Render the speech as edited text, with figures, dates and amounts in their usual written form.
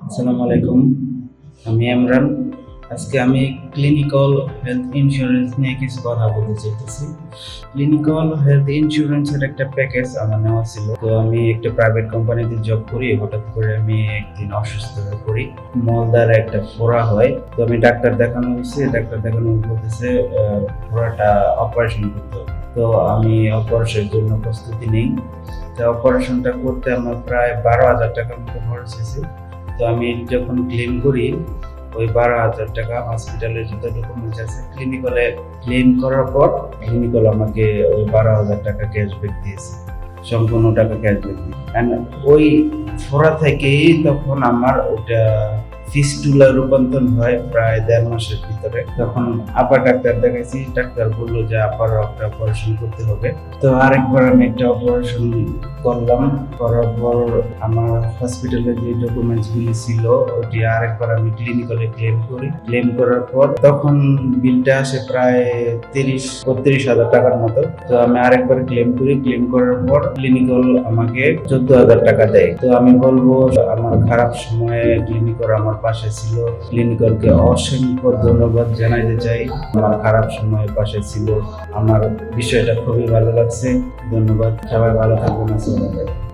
আসসালামু আলাইকুম। আমি ইমরান। আজকে আমি ক্লিনিক্যাল হেলথ ইন্স্যুরেন্স নিয়ে কিছু কথা বলতে চাইতেছি। ক্লিনিক্যাল হেলথ ইন্স্যুরেন্সের একটা প্যাকেজ আমার নেওয়া ছিল। তো আমি একটা প্রাইভেট কোম্পানিতে জব করি। হঠাৎ করে আমি একদিন অসুস্থ হয়ে পড়ি। মলদ্বারে একটা ফোড়া হয়। তো আমি ডাক্তার দেখানো হয়েছে। ডাক্তার দেখানো বলতেছে ফোড়াটা অপারেশন করতে হবে। তো আমি অপারেশনের জন্য প্রস্তুতি নেই। তো অপারেশনটা করতে আমার প্রায় 12,000 টাকার মতো খরচ হয়েছে। তো আমি যখন ক্লেম করি ওই 12,000 টাকা হসপিটালের যত ডকুমেন্টস আছে ক্লিনিক্যালে ক্লেম করার পর ক্লিনিক্যাল আমাকে ওই 12,000 টাকা ক্যাশব্যাক দিয়েছে, সম্পূর্ণ টাকা ক্যাশব্যাক দিয়ে। অ্যান্ড ওই ফোড়া থেকেই তখন আমার ওটা ফিস্টুলা রূপান্তর হয় প্রায় 1.5 মাসের ভিতরে। তখন আবার ডাক্তার দেখাইছি, ডাক্তার বললো যে আবার একটা অপারেশন করতে হবে। তো আরেকবার আমি একটা অপারেশন করলাম। করার পর আমার হসপিটালে যে ডকুমেন্টস গুলি ছিল ওটি আরেকবার আমি ক্লিনিক্যালে ক্লেম করি। ক্লেম করার পর তখন বিলটা আসে প্রায় 30-32 হাজার টাকার মতো। তো আমি আরেকবার ক্লেম করি। ক্লেম করার পর ক্লিনিক্যাল আমাকে 14,000 টাকা দেয়। তো আমি বলবো আমার খারাপ সময়ে ক্লিনিক্যাল আমার পাশে ছিল। ক্লিনিক্যালকে অসংখ্য ধন্যবাদ জানাইতে চাই। আমার খারাপ সময়ে পাশে ছিল। আমার বিষয়টা খুবই ভালো লাগছে। ধন্যবাদ। সবাই ভালো থাকবেন। আসসালামু আলাইকুম।